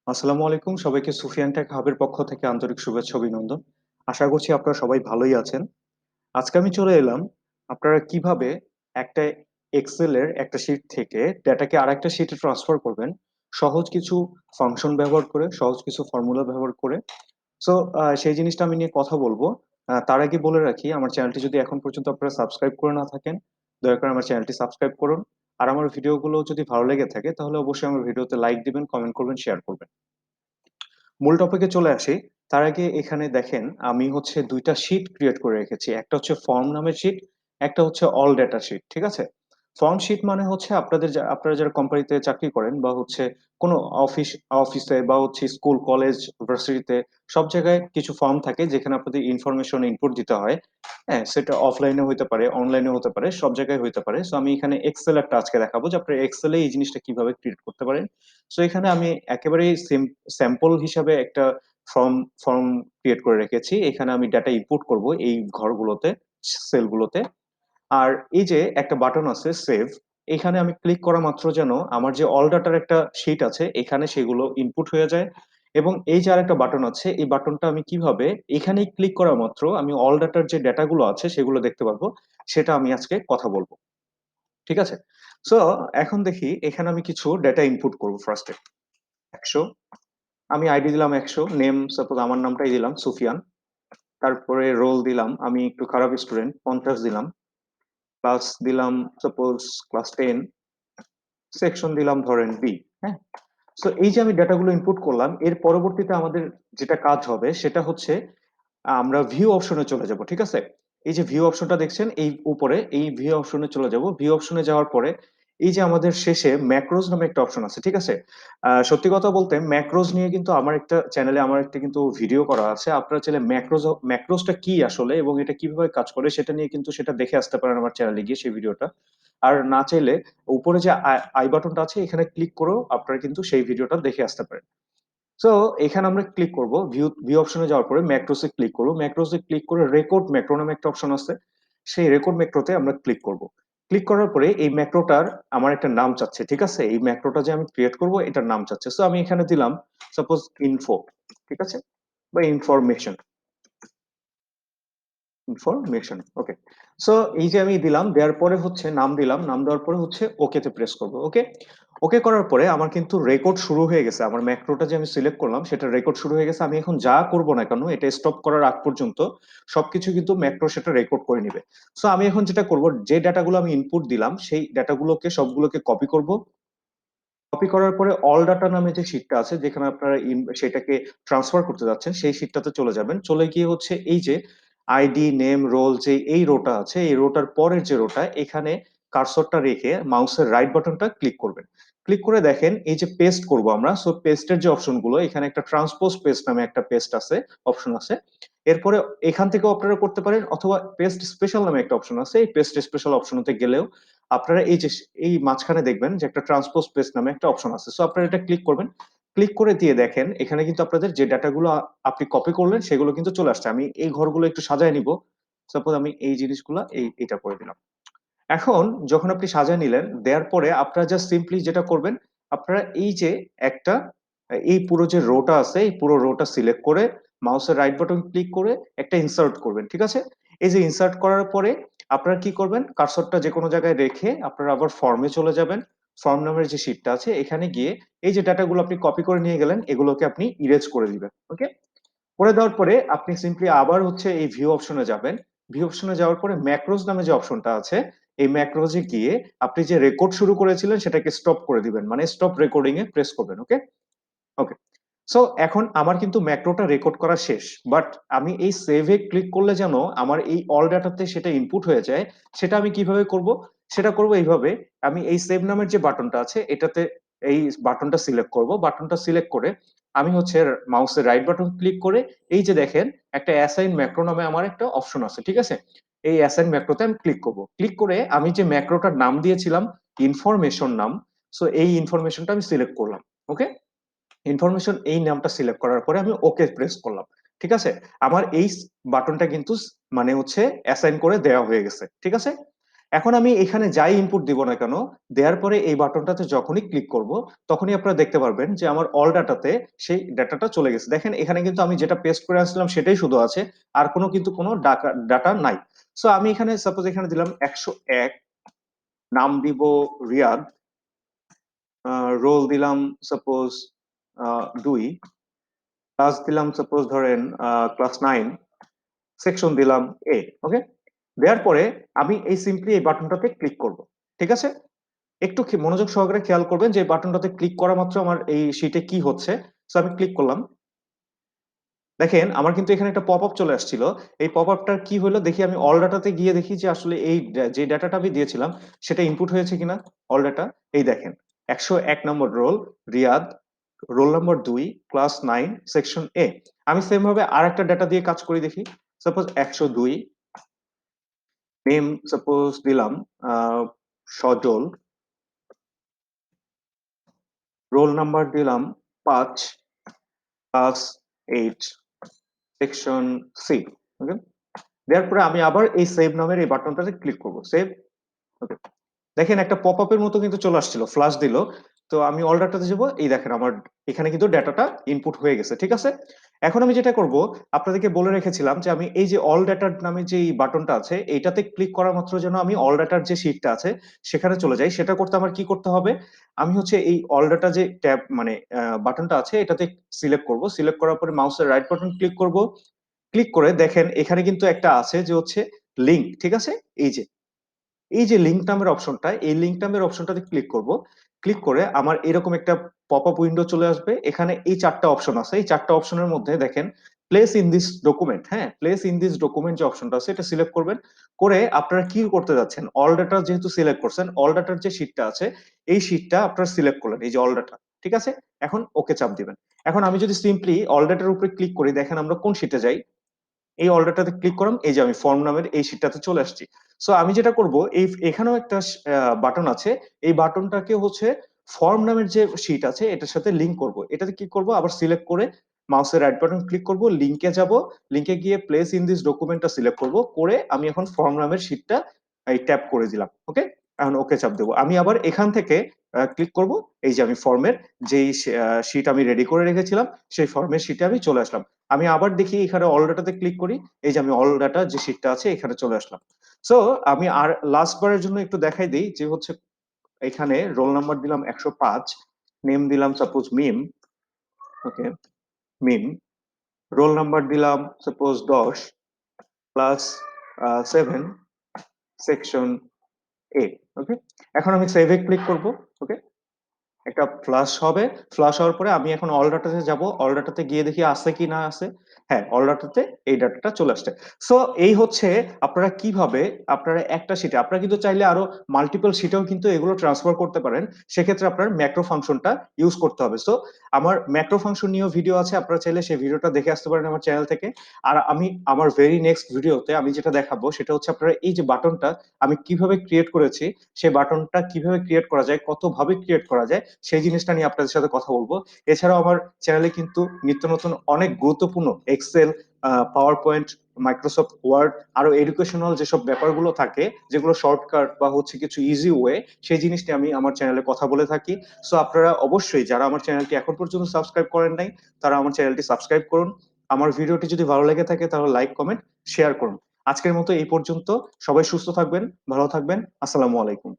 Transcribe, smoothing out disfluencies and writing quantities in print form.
আসসালামু আলাইকুম, সবাইকে সুফিয়ান টেক হাবের পক্ষ থেকে আন্তরিক শুভেচ্ছা অভিনন্দন। আশা করছি আপনারা সবাই ভালোই আছেন। আজকে আমি চলে এলাম আপনারা কিভাবে একটা এক্সেলের একটা শিট থেকে ডেটাকে আরেকটা শিটে ট্রান্সফার করবেন সহজ কিছু ফাংশন ব্যবহার করে, সহজ কিছু ফর্মুলা ব্যবহার করে। সো সেই জিনিসটা আমি নিয়ে কথা বলবো। তার আগে বলে রাখি, আমার চ্যানেলটি যদি এখন পর্যন্ত আপনারা সাবস্ক্রাইব করে না থাকেন, দয়া করে আমার চ্যানেলটি সাবস্ক্রাইব করুন। আর আমার ভিডিওগুলো যদি ভালো লেগে থাকে তাহলে অবশ্যই আমার ভিডিওতে লাইক দিবেন, কমেন্ট করবেন, শেয়ার করবেন। মূল টপিকে চলে আসি। তার আগে এখানে দেখেন, আমি হচ্ছে দুইটা শিট ক্রিয়েট করে রেখেছি। একটা হচ্ছে ফর্ম নামের শিট, একটা হচ্ছে অল ডেটা শিট। ঠিক আছে? ফর্ম শিট মানে হচ্ছে আপনারা যারা কোম্পানিতে চাকরি করেন বা হচ্ছে কোনো অফিসে বা হচ্ছে স্কুল, কলেজ, ভার্সিটিতে সব জায়গায় কিছু ফর্ম থাকে যেখানে আপনাদের ইনফরমেশন ইনপুট দিতে হয়। হ্যাঁ, সেটা অফলাইনে হতে পারে, অনলাইনে হতে পারে, সব জায়গায় হইতে পারে। সো আমি এখানে এক্সেল একটা আজকে দেখাবো যে আপনারা এক্সেলে এই জিনিসটা কিভাবে ক্রিয়েট করতে পারেন। সো এখানে আমি একেবারেই স্যাম্পল হিসাবে একটা ফর্ম ফর্ম ক্রিয়েট করে রেখেছি। এখানে আমি ডাটা ইনপুট করব এই ঘরগুলোতে, সেলগুলোতে। আর এই যে একটা বাটন আছে সেভ, এখানে আমি ক্লিক করা মাত্র যেন আমার যে অল ডাটার একটা শিট আছে এখানে সেগুলো ইনপুট হয়ে যায়। এবং এই যে আরেকটা বাটন আছে, এই বাটনটা আমি কিভাবে এখানেই ক্লিক করা মাত্র আমি অল ডাটার যে ডেটাগুলো আছে সেগুলো দেখতে পারবো, সেটা আমি আজকে কথা বলবো। ঠিক আছে? সো এখন দেখি, এখানে আমি কিছু ডেটা ইনপুট করবো ফার্স্টে। ১০০, আমি আইডি দিলাম ১০০, নেম সাপোজ আমার নামটাই দিলাম সুফিয়ান। তারপরে রোল দিলাম আমি একটু খারাপ স্টুডেন্ট, ৫০ দিলাম। ক্লাস দিলাম সাপোজ ক্লাস 10। সেকশন দিলাম ধরেন বি। হ্যাঁ? সো এই যে আমি ডেটাগুলো ইনপুট করলাম, এর পরবর্তীতে আমাদের যেটা কাজ হবে সেটা হচ্ছে আমরা ভিউ অপশনে চলে যাব। ঠিক আছে? এই যে ভিউ অপশনটা দেখছেন এই উপরে, এই ভিউ অপশনে চলে যাব। ভিউ অপশনে যাওয়ার পরে এই যে আমাদের শেষে ম্যাক্রোস নামে একটা অপশন আছে। ঠিক আছে? সত্যি কথা বলতে ম্যাক্রোস নিয়ে কিন্তু আমার একটা চ্যানেলে আমার একটা কিন্তু ভিডিও করা আছে। আপনারা চাইলে ম্যাক্রোসটা কি আসলে এবং এটা কিভাবে কাজ করে সেটা নিয়ে কিন্তু সেটা দেখে আসতে পারেন আমার চ্যানেলে গিয়ে সেই ভিডিওটা। আর না চাইলে উপরে যে আই বাটনটা আছে এখানে ক্লিক করেও আপনারা কিন্তু সেই ভিডিওটা দেখে আসতে পারেন। সো এখানে আমরা ক্লিক করব, ভিউ অপশনে যাওয়ার পরে ম্যাক্রোসে ক্লিক করব। ম্যাক্রোসে ক্লিক করে রেকর্ড ম্যাক্রো নামে একটা অপশন আছে, সেই রেকর্ড ম্যাক্রোতে আমরা ক্লিক করব। ক্লিক করার পরে এই ম্যাক্রোটার আমার একটা নাম চাচ্ছে। ঠিক আছে? এই ম্যাক্রোটা যে আমি ক্রিয়েট করব এটার নাম চাচ্ছে। সো আমি এখানে দিলাম সাপোজ ইনফো। ঠিক আছে? বা ইনফরমেশন। ইনফরমেশন, ওকে। সো এই যে আমি দিলাম, দেওয়ার পরে হচ্ছে নাম দিলাম, নাম দেওয়ার পরে হচ্ছে ওকে তে প্রেস করব। ওকে, ওকে করার পরে আমার কিন্তু রেকর্ড শুরু হয়ে গেছে। আমার ম্যাক্রোটা যে আমি সিলেক্ট করলাম সেটা রেকর্ড শুরু হয়ে গেছে। আমি এখন যা করব না কেন এটা স্টপ করার আগ পর্যন্ত সবকিছু কিন্তু ম্যাক্রো সেটা রেকর্ড করে নিবে। সো আমি এখন যেটা করব, যে ডাটাগুলো আমি ইনপুট দিলাম সেই ডাটাগুলোকে সবগুলোকে কপি করব। কপি করার পরে অল ডাটা নামে যে শিটটা আছে যেখানে আপনারা সেটাকে ট্রান্সফার করতে যাচ্ছেন সেই শিটটাতে চলে যাবেন। চলে গিয়ে হচ্ছে এই যে আইডি, নেম, রোল, যে এই রোটা আছে এই রোটার পরের যে রোটা, এখানে কার্সরটা রেখে মাউসের রাইট বাটনটা ক্লিক করবেন। ক্লিক করে দেখেন এই যে পেস্ট করব আমরা, সো পেস্টের যে অপশনগুলো, এখানে একটা ট্রান্সপোজ পেস্ট নামে একটা পেস্ট আছে, অপশন আছে। এরপরে এখান থেকেও আপনারা করতে পারেন অথবা পেস্ট স্পেশাল নামে একটা অপশন আছে, এই পেস্ট স্পেশাল অপশনতে গেলেও আপনারা এই যে এই মাঝখানে দেখবেন যে একটা ট্রান্সপোজ পেস্ট নামে একটা অপশন আছে। সো আপনারা এটা ক্লিক করবেন। ক্লিক করে দিয়ে দেখেন এখানে কিন্তু আপনাদের যে ডাটাগুলো আপনি কপি করলেন সেগুলো কিন্তু চলে আসছে। আমি এই ঘরগুলো একটু সাজায় নিব। সাপোজ আমি এই জিনিসগুলা এটা করে দিলাম। এখন যখন আপনি সাজায় নিলেন, দেওয়ার পরে আপনারা জাস্ট সিম্পলি যেটা করবেন, আপনারা এই যে একটা এই পুরো যে রোটা আছে এই পুরো রোটা সিলেক্ট করে মাউসের রাইট বাটন ক্লিক করে একটা ইনসার্ট করবেন। ঠিক আছে? এই যে ইনসার্ট করার পরে আপনারা কি করবেন, কার্সরটা যে কোনো জায়গায় রেখে আপনারা আবার ফর্মে চলে যাবেন। ফর্ম নামের যে শিটটা আছে এখানে গিয়ে এই যে ডাটাগুলো আপনি কপি করে নিয়ে গেলেন এগুলোকে আপনি ইরেজ করে দিবেন। ওকে, করে দেওয়ার পরে আপনি সিম্পলি আবার হচ্ছে এই ভিউ অপশনে যাবেন। ভিউ অপশনে যাওয়ার পরে ম্যাক্রোস নামে যে অপশনটা আছে এই ম্যাক্রোসে গিয়ে আপনি যে রেকর্ড শুরু করেছিলেন সেটাকে স্টপ করে দিবেন, মানে স্টপ রেকর্ডিং এ প্রেস করবেন। ওকে, ওকে। সো এখন আমার কিন্তু ম্যাক্রোটা রেকর্ড করা শেষ, বাট আমি এই সেভে ক্লিক করলে যেন আমার এই অল ডাটাতে সেটা ইনপুট হয়ে যায়, সেটা আমি কিভাবে করব? সেটা করব এইভাবে, আমি এই সেভ নামের যে বাটনটা আছে এটাতে এই বাটনটা সিলেক্ট করব। বাটনটা সিলেক্ট করে আমি হচ্ছে মাউসের রাইট বাটন ক্লিক করে এই যে দেখেন একটা অ্যাসাইন ম্যাক্রো নামে আমার একটা অপশন আছে। ঠিক আছে? এই অ্যাসাইন ম্যাক্রোতে আমি ক্লিক করব। ক্লিক করে আমি যে ম্যাক্রোটার নাম দিয়েছিলাম ইনফরমেশন নাম, সো এই ইনফরমেশনটা আমি সিলেক্ট করলাম। ওকে, ইনফরমেশন এই নামটা সিলেক্ট করার পরে আমি ওকে প্রেস করলাম। ঠিক আছে? আমার এই বাটনটা কিন্তু মানে হচ্ছে অ্যাসাইন করে দেওয়া হয়ে গেছে। ঠিক আছে? এখন আমি এখানে যাই ইনপুট দিব না কেন, দেওয়ার পরে এই বাটনটাতে যখনই ক্লিক করব তখনই আপনারা দেখতে পারবেন যে আমার অল ডাটাতে সেই ডাটাটা চলে গেছে। দেখেন এখানে কিন্তু আমি যেটা পেস্ট করে আসলাম সেটাই শুধু আছে, আর কোনো ডাটা নাই। সো আমি এখানে সাপোজ এখানে দিলাম 101, নাম দিব রিয়াদ, রোল দিলাম সাপোজ 2, ক্লাস দিলাম সাপোজ ধরেন ক্লাস 9, সেকশন দিলাম এ। ওকে, দেওয়ার পরে আমি এই সিম্পলি এই বাটনটাতে ক্লিক করব। ঠিক আছে, একটু মনোযোগ সহকারে খেয়াল করবেন যে বাটনটাতে ক্লিক করা মাত্র আমার এই শীটে কি হচ্ছে। সো আমি ক্লিক করলাম, দেখেন আমার কিন্তু এখানে একটা পপ আপ চলে আসছিল। এই পপ আপটার কি হলো দেখি, আমি অল ডাটাতে গিয়ে দেখি যে আসলে এই যে ডাটাটা আমি দিয়েছিলাম সেটা ইনপুট হয়েছে কিনা। অল ডাটা, এই দেখেন 101 নম্বর roll Riyad, roll number 2, class 9, section A. আমি সেম ভাবে আর একটা ডাটা দিয়ে কাজ করি দেখি। সাপোজ 102, নেম সাপোজ দিলাম সজল, রোল নাম্বার দিলাম 5, ক্লাস 8, সেকশন সি। ওকে, দেওয়ার পরে আমি আবার এই সেভ নামের এই বাটনটাতে ক্লিক করব, সেভ। ওকে, দেখেন একটা পপ আপের মতো কিন্তু চলে আসছিল, ফ্ল্যাশ দিল। তো আমি অল ডাটাতে যাবো, এই দেখেন আমার এখানে কিন্তু ডাটাটা ইনপুট হয়ে গেছে। ঠিক আছে, এখন আমি যেটা করব, আপনাদেরকে বলে রেখেছিলাম যে আমি এই যে অল ডাটার নামে যে বাটনটা আছে এইটাতে ক্লিক করা মাত্র যেন আমি অল ডাটার যে শিটটা আছে সেখানে চলে যাই। সেটা করতে আমার কি করতে হবে, আমি হচ্ছে এই অল ডাটা যে ট্যাব মানে বাটনটা আছে এটাতে সিলেক্ট করব। সিলেক্ট করার পরে মাউসের রাইট বাটন ক্লিক করব। ক্লিক করে দেখেন এখানে কিন্তু একটা আছে যে হচ্ছে লিঙ্ক। ঠিক আছে, এই যে লিঙ্ক নামের অপশনটা, এই লিঙ্ক নামের অপশনটাতে ক্লিক করব। ক্লিক করে আমার এরকম একটা পপ আপ উইন্ডো চলে আসবে। এখানে এই চারটা অপশন আছে, এই চারটা অপশনের মধ্যে দেখেন প্লেস ইন দিস ডকুমেন্ট, হ্যাঁ প্লেস ইন দিস ডকুমেন্ট যে অপশনটা আছে এটা সিলেক্ট করবেন। করে আপনারা কি করতে যাচ্ছেন, অল ডাটা যেহেতু সিলেক্ট করছেন, অল ডাটার যে শীটটা আছে এই শীটটা আপনারা সিলেক্ট করলেন, এই যে অল ডাটা। ঠিক আছে, এখন ওকে চাপ দিবেন। এখন আমি যদি সিম্পলি অল ডাটার উপরে ক্লিক করি, দেখেন আমরা কোন শীটে যাই, এই অর্ডারটাতে ক্লিক করলাম, এই যে আমি ফর্ম নামের এই শীটটাতে চলে আসছি। সো আমি যেটা করব, এই এখানেও একটা বাটন আছে, এই বাটনটাকে হচ্ছে ফর্ম নামের যে শীট আছে এটার সাথে লিংক করব। এটাতে কি করব, আবার সিলেক্ট করে মাউসের রাইট বাটন ক্লিক করব, লিংকে যাব, লিংকে গিয়ে প্লেস ইন দিস ডকুমেন্টটা সিলেক্ট করব। করে আমি এখন ফর্ম নামের শীটটা এই ট্যাপ করে দিলাম। ওকে, এখন ওকে চাপ দেবো। আমি আবার এখান থেকে ক্লিক করব, এই যে আমি ফর্মের যেই শীট আমি রেডি করে রেখেছিলাম সেই ফর্মের শীটে আমি চলে আসলাম। আমি আবার দেখি এখানে অল ডাটাতে ক্লিক করি, এই যে আমি অল ডাটা যে শীটটা আছে এখানে চলে আসলাম। সো আমি আর লাস্ট বারের জন্য একটু দেখাই দিই যে হচ্ছে এখানে রোল নাম্বার দিলাম 105, নেম দিলাম সাপোজ মিম। ওকে, মিম, রোল নাম্বার দিলাম সাপোজ 10, ক্লাস 7, সেকশন এ। ওকে, এখন আমি সেভে ক্লিক করব। ওকে, একটা ফ্লাশ হবে, ফ্লাশ হওয়ার পরে আমি এখন অল ডাটাতে যাব, অল ডাটাতে গিয়ে দেখি আছে কি না আছে। হ্যাঁ, অল ডাটাতে এই ডাটাটা চলে আসছে। সো এই হচ্ছে আপনারা কিভাবে আপনারা একটা শিটে, আপনারা কিন্তু চাইলে আরো মাল্টিপল শিটেও কিন্তু এগুলো ট্রান্সফার করতে পারেন। সেক্ষেত্রে আপনার ম্যাক্রো ফাংশনটা ইউজ করতে হবে। সো আমার ম্যাক্রো ফাংশন নিয়েও ভিডিও আছে, আপনারা চাইলে সেই ভিডিওটা দেখে আসতে পারেন আমার চ্যানেল থেকে। আর আমি আমার ভেরি নেক্সট ভিডিওতে আমি যেটা দেখাবো সেটা হচ্ছে আপনারা এই যে বাটনটা আমি কিভাবে ক্রিয়েট করেছি, সেই বাটনটা কিভাবে ক্রিয়েট করা যায়, কত ভাবে ক্রিয়েট করা যায় সেই জিনিসটা নিয়ে আপনাদের সাথে কথা বলবো। এছাড়াও আমার চ্যানেলে কিন্তু নিত্য নতুন অনেক গুরুত্বপূর্ণ Excel, PowerPoint, Microsoft Word, আরো এডুকেশনাল যেসব ব্যাপারগুলো থাকে যেগুলো শর্টকাট বা হচ্ছে কিছু ইজি ওয়ে, সেই জিনিসটি আমি আমার চ্যানেলে কথা বলে থাকি। সো আপনারা অবশ্যই যারা আমার চ্যানেলটি এখন পর্যন্ত সাবস্ক্রাইব করেন নাই তারা আমার চ্যানেলটি সাবস্ক্রাইব করুন। আমার ভিডিওটি যদি ভালো লেগে থাকে তাহলে লাইক কমেন্ট শেয়ার করুন। আজকের মতো এই পর্যন্ত, সবাই সুস্থ থাকবেন, ভালো থাকবেন, আসসালামু আলাইকুম।